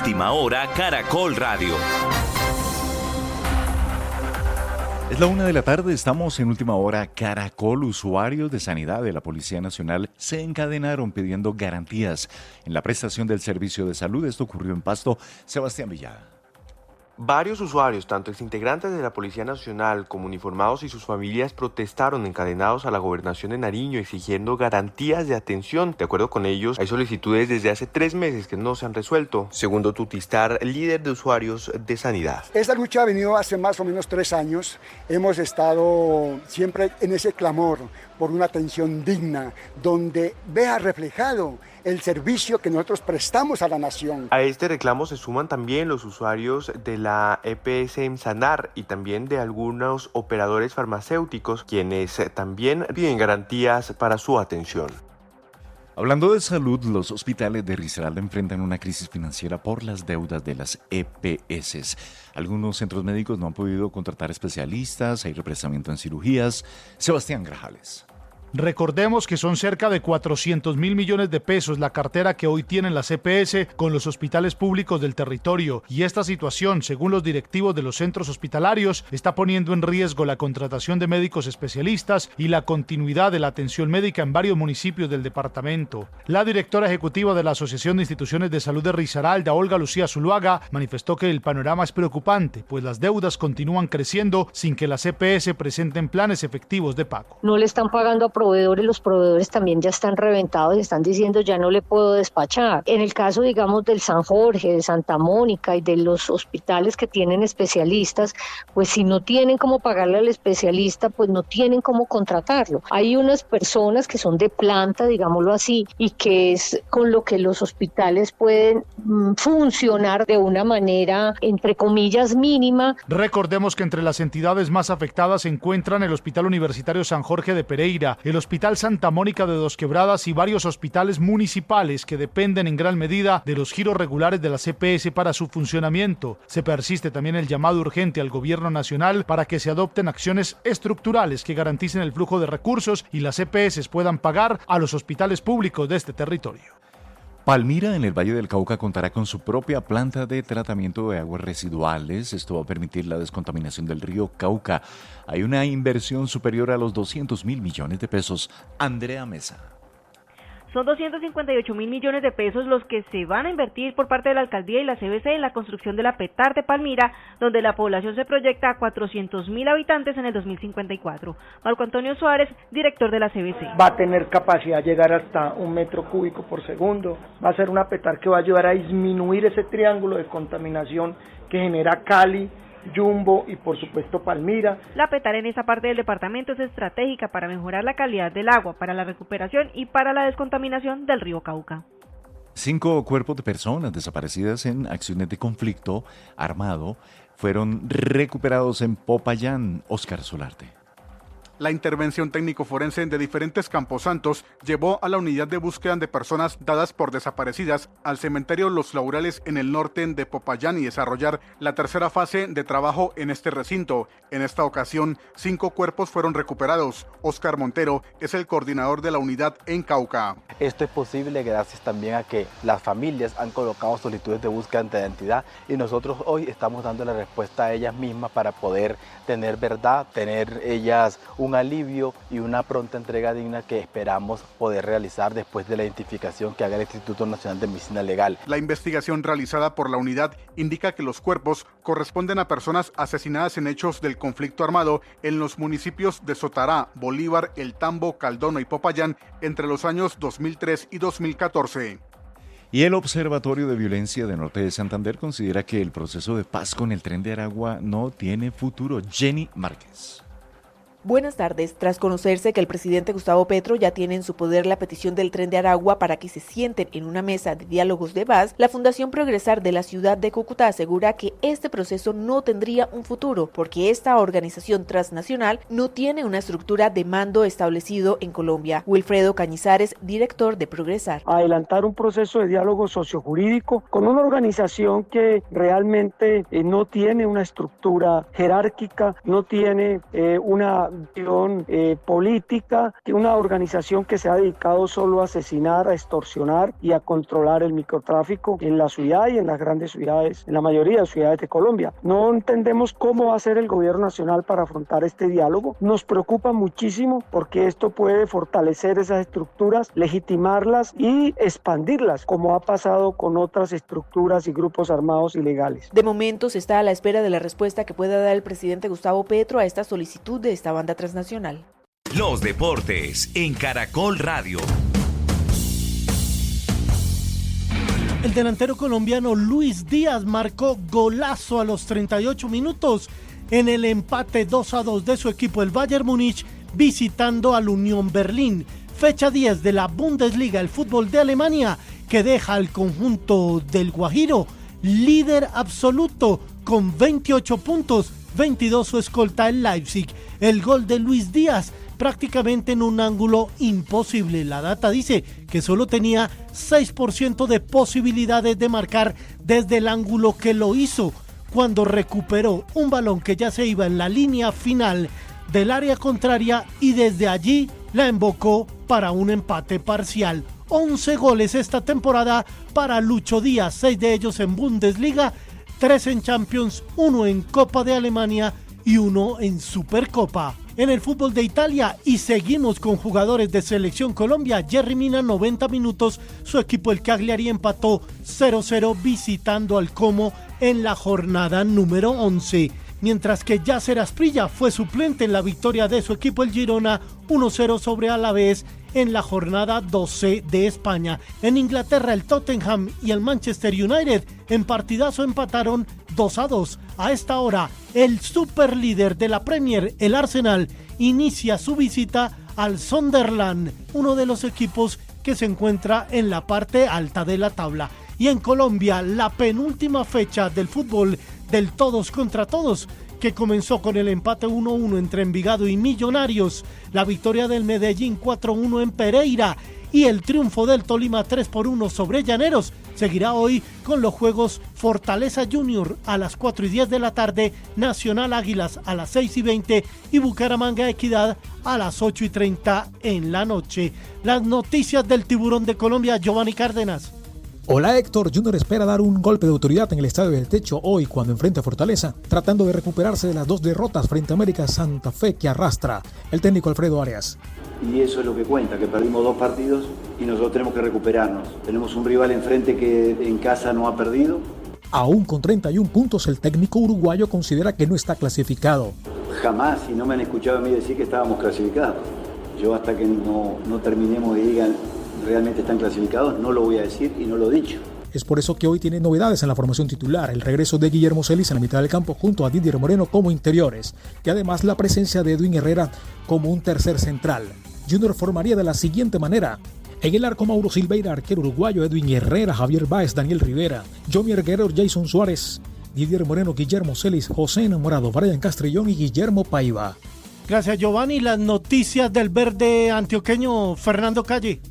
Última Hora Caracol Radio. Es la 1 de la tarde, estamos en Última Hora Caracol. Usuarios de sanidad de la Policía Nacional se encadenaron pidiendo garantías en la prestación del servicio de salud. Esto ocurrió en Pasto. Sebastián Villada. Varios usuarios, tanto exintegrantes de la Policía Nacional como uniformados y sus familias, protestaron encadenados a la Gobernación de Nariño exigiendo garantías de atención. De acuerdo con ellos, hay solicitudes desde hace 3 meses que no se han resuelto, segundo Tutistar, líder de usuarios de sanidad. Esta lucha ha venido hace más o menos 3 años. Hemos estado siempre en ese clamor por una atención digna, donde vea reflejado el servicio que nosotros prestamos a la nación. A este reclamo se suman también los usuarios de la EPS en Sanar y también de algunos operadores farmacéuticos, quienes también piden garantías para su atención. Hablando de salud, los hospitales de Risaralda enfrentan una crisis financiera por las deudas de las EPS. Algunos centros médicos no han podido contratar especialistas, hay represamiento en cirugías. Sebastián Grajales. Recordemos que son cerca de 400.000 millones de pesos la cartera que hoy tienen las EPS con los hospitales públicos del territorio, y esta situación, según los directivos de los centros hospitalarios, está poniendo en riesgo la contratación de médicos especialistas y la continuidad de la atención médica en varios municipios del departamento. La directora ejecutiva de la Asociación de Instituciones de Salud de Risaralda, Olga Lucía Zuluaga, manifestó que el panorama es preocupante, pues las deudas continúan creciendo sin que las EPS presenten planes efectivos de pago. No le están pagando a proveedores, los proveedores también ya están reventados y están diciendo ya no le puedo despachar. En el caso, digamos, del San Jorge, de Santa Mónica y de los hospitales que tienen especialistas, pues si no tienen cómo pagarle al especialista, pues no tienen cómo contratarlo. Hay unas personas que son de planta, digámoslo así, y que es con lo que los hospitales pueden funcionar de una manera, entre comillas, mínima. Recordemos que entre las entidades más afectadas se encuentran el Hospital Universitario San Jorge de Pereira, el Hospital Santa Mónica de Dos Quebradas y varios hospitales municipales que dependen en gran medida de los giros regulares de la EPS para su funcionamiento. Se persiste también el llamado urgente al gobierno nacional para que se adopten acciones estructurales que garanticen el flujo de recursos y las EPS puedan pagar a los hospitales públicos de este territorio. Palmira, en el Valle del Cauca, contará con su propia planta de tratamiento de aguas residuales. Esto va a permitir la descontaminación del río Cauca. Hay una inversión superior a los 200.000 millones de pesos. Andrea Mesa. Son 258.000 millones de pesos los que se van a invertir por parte de la Alcaldía y la CBC en la construcción de la PETAR de Palmira, donde la población se proyecta a 400.000 habitantes en el 2054. Marco Antonio Suárez, director de la CBC. Va a tener capacidad de llegar hasta 1 metro cúbico por segundo. Va a ser una PETAR que va a ayudar a disminuir ese triángulo de contaminación que genera Cali, Yumbo y por supuesto Palmira. La PETAR en esa parte del departamento es estratégica para mejorar la calidad del agua, para la recuperación y para la descontaminación del río Cauca. 5 cuerpos de personas desaparecidas en acciones de conflicto armado fueron recuperados en Popayán. Óscar Solarte. La intervención técnico-forense de diferentes camposantos llevó a la unidad de búsqueda de personas dadas por desaparecidas al cementerio Los Laureles en el norte de Popayán y desarrollar la tercera fase de trabajo en este recinto. En esta ocasión, 5 cuerpos fueron recuperados. Óscar Montero es el coordinador de la unidad en Cauca. Esto es posible gracias también a que las familias han colocado solicitudes de búsqueda de identidad y nosotros hoy estamos dando la respuesta a ellas mismas para poder tener verdad, tener ellas un alivio y una pronta entrega digna que esperamos poder realizar después de la identificación que haga el Instituto Nacional de Medicina Legal. La investigación realizada por la unidad indica que los cuerpos corresponden a personas asesinadas en hechos del conflicto armado en los municipios de Sotará, Bolívar, El Tambo, Caldono y Popayán entre los años 2003 y 2014. Y el Observatorio de Violencia de Norte de Santander considera que el proceso de paz con el Tren de Aragua no tiene futuro. Jenny Márquez. Buenas tardes. Tras conocerse que el presidente Gustavo Petro ya tiene en su poder la petición del Tren de Aragua para que se sienten en una mesa de diálogos de paz, la Fundación Progresar de la ciudad de Cúcuta asegura que este proceso no tendría un futuro porque esta organización transnacional no tiene una estructura de mando establecido en Colombia. Wilfredo Cañizares, director de Progresar. Adelantar un proceso de diálogo sociojurídico con una organización que realmente no tiene una estructura jerárquica, no tiene una acción política, que una organización que se ha dedicado solo a asesinar, a extorsionar y a controlar el microtráfico en la ciudad y en las grandes ciudades, en la mayoría de ciudades de Colombia. No entendemos cómo va a ser el gobierno nacional para afrontar este diálogo. Nos preocupa muchísimo porque esto puede fortalecer esas estructuras, legitimarlas y expandirlas, como ha pasado con otras estructuras y grupos armados ilegales. De momento se está a la espera de la respuesta que pueda dar el presidente Gustavo Petro a esta solicitud de esta banda transnacional. Los deportes en Caracol Radio. El delantero colombiano Luis Díaz marcó golazo a los 38 minutos en el empate 2-2 de su equipo, el Bayern Múnich, visitando al Unión Berlín. Fecha 10 de la Bundesliga, el fútbol de Alemania, que deja al conjunto del Guajiro líder absoluto con 28 puntos, 22 su escolta el Leipzig. El gol de Luis Díaz prácticamente en un ángulo imposible. La data dice que solo tenía 6% de posibilidades de marcar desde el ángulo que lo hizo, cuando recuperó un balón que ya se iba en la línea final del área contraria y desde allí la embocó para un empate parcial. 11 goles esta temporada para Lucho Díaz, 6 de ellos en Bundesliga, 3 en Champions, 1 en Copa de Alemania y 1 en Supercopa. En el fútbol de Italia, y seguimos con jugadores de Selección Colombia, Jerry Mina, 90 minutos, su equipo el Cagliari empató 0-0 visitando al Como en la jornada número 11. Mientras que Yasser Asprilla fue suplente en la victoria de su equipo el Girona 1-0 sobre Alavés en la jornada 12 de España. En Inglaterra el Tottenham y el Manchester United en partidazo empataron 2-2. A esta hora el superlíder de la Premier, el Arsenal, inicia su visita al Sunderland, uno de los equipos que se encuentra en la parte alta de la tabla. Y en Colombia, la penúltima fecha del fútbol del todos contra todos, que comenzó con el empate 1-1 entre Envigado y Millonarios, la victoria del Medellín 4-1 en Pereira y el triunfo del Tolima 3-1 sobre Llaneros. Seguirá hoy con los juegos Fortaleza Junior a las 4:10 de la tarde, Nacional Águilas a las 6:20 y Bucaramanga Equidad a las 8:30 en la noche. Las noticias del Tiburón de Colombia, Giovanni Cárdenas. Hola Héctor, Junior espera dar un golpe de autoridad en el Estadio del Techo hoy cuando enfrente a Fortaleza, tratando de recuperarse de las 2 derrotas frente a América Santa Fe que arrastra el técnico Alfredo Arias. Y eso es lo que cuenta, que perdimos 2 partidos y nosotros tenemos que recuperarnos. Tenemos un rival enfrente que en casa no ha perdido. Aún con 31 puntos, el técnico uruguayo considera que no está clasificado. Jamás, y no me han escuchado a mí decir que estábamos clasificados. Yo hasta que no terminemos y digan realmente están clasificados, no lo voy a decir y no lo he dicho. Es por eso que hoy tiene novedades en la formación titular, el regreso de Guillermo Celis en la mitad del campo junto a Didier Moreno como interiores, y además la presencia de Edwin Herrera como un tercer central. Junior formaría de la siguiente manera: en el arco Mauro Silveira, arquero uruguayo, Edwin Herrera, Javier Báez, Daniel Rivera, Jomier Guerrero, Jason Suárez, Didier Moreno, Guillermo Celis, José Enamorado, Brian Castrillón y Guillermo Paiva. Gracias, Giovanni. Las noticias del verde antioqueño, Fernando Calle.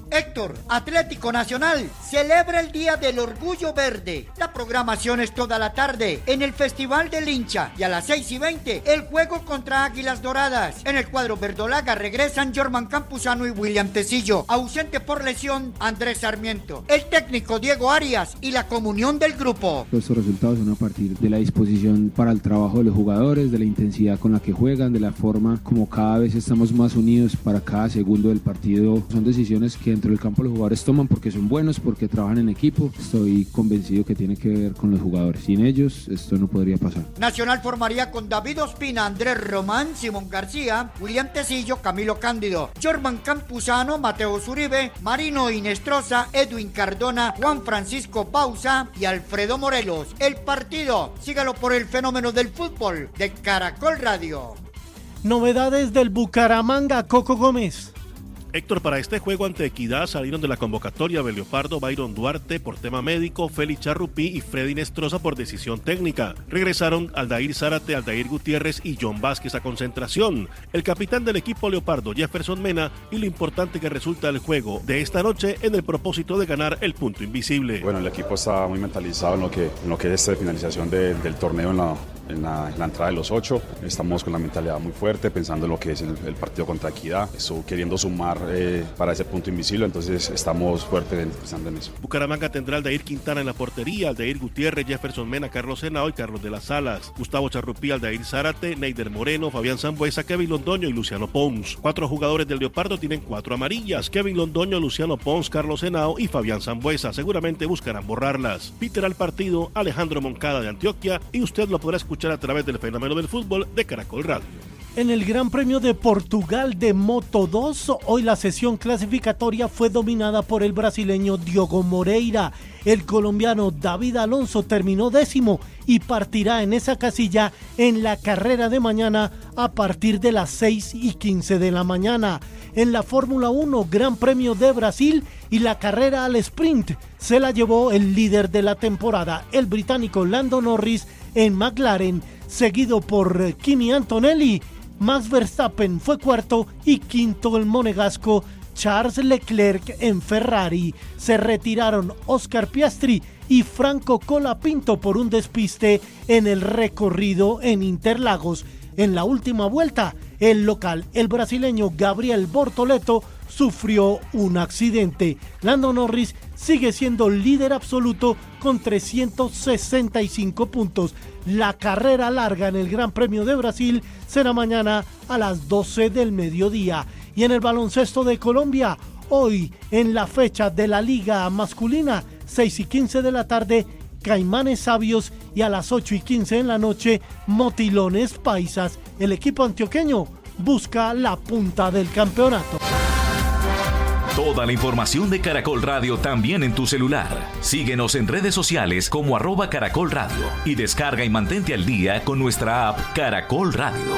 Héctor, Atlético Nacional celebra el Día del Orgullo Verde. La programación es toda la tarde en el Festival del Hincha y a las 6:20 el juego contra Águilas Doradas. En el cuadro verdolaga regresan Jorman Campuzano y William Tecillo. Ausente por lesión Andrés Sarmiento. El técnico Diego Arias y la comunión del grupo. Estos resultados son a partir de la disposición para el trabajo de los jugadores, de la intensidad con la que juegan, de la forma como cada vez estamos más unidos para cada segundo del partido. Son decisiones que dentro del campo los jugadores toman porque son buenos, porque trabajan en equipo. Estoy convencido que tiene que ver con los jugadores. Sin ellos esto no podría pasar. Nacional formaría con David Ospina, Andrés Román, Simón García, William Tecillo, Camilo Cándido, Jorman Campuzano, Mateo Zuribe, Marino Inestrosa, Edwin Cardona, Juan Francisco Pausa y Alfredo Morelos. El partido, sígalo por el fenómeno del fútbol de Caracol Radio. Novedades del Bucaramanga, Coco Gómez. Héctor, para este juego ante Equidad salieron de la convocatoria Beliopardo, Byron Duarte por tema médico, Félix Charrupí y Freddy Nestroza por decisión técnica. Regresaron Aldair Zárate, Aldair Gutiérrez y John Vázquez a concentración. El capitán del equipo Leopardo, Jefferson Mena, y lo importante que resulta el juego de esta noche en el propósito de ganar el punto invisible. Bueno, el equipo está muy mentalizado en lo que es esta finalización del torneo en la entrada de los 8. Estamos con la mentalidad muy fuerte, pensando en lo que es el partido contra Equidad, queriendo sumar para ese punto invisible, entonces estamos fuertes pensando en eso. Bucaramanga tendrá a Aldair Quintana en la portería, Aldair Gutiérrez, Jefferson Mena, Carlos Henao y Carlos de las Salas, Gustavo Charrupí, Aldair Zárate, Neider Moreno, Fabián Sambueza, Kevin Londoño y Luciano Pons. 4 jugadores del Leopardo tienen 4 amarillas, Kevin Londoño, Luciano Pons, Carlos Henao y Fabián Sambueza. Seguramente buscarán borrarlas. Peter al partido, Alejandro Moncada de Antioquia, y usted lo podrá escuchar a través del Fenómeno del Fútbol de Caracol Radio. En el Gran Premio de Portugal de Moto 2, hoy la sesión clasificatoria fue dominada por el brasileño Diogo Moreira. El colombiano David Alonso terminó 10º y partirá en esa casilla en la carrera de mañana a partir de las 6:15 de la mañana. En la Fórmula 1, Gran Premio de Brasil y la carrera al sprint se la llevó el líder de la temporada, el británico Lando Norris en McLaren, seguido por Kimi Antonelli. Max Verstappen fue cuarto y quinto el monegasco Charles Leclerc en Ferrari. Se retiraron Oscar Piastri y Franco Colapinto por un despiste en el recorrido en Interlagos. En la última vuelta, el local, el brasileño Gabriel Bortoleto, sufrió un accidente. Lando Norris sigue siendo líder absoluto con 365 puntos. La carrera larga en el Gran Premio de Brasil será mañana a las 12 del mediodía. Y en el baloncesto de Colombia, hoy en la fecha de la Liga Masculina, 6:15 de la tarde, Caimanes Sabios, y a las 8:15 en la noche, Motilones Paisas. El equipo antioqueño busca la punta del campeonato. Toda la información de Caracol Radio también en tu celular. Síguenos en redes sociales como @Caracol Radio y descarga y mantente al día con nuestra app Caracol Radio.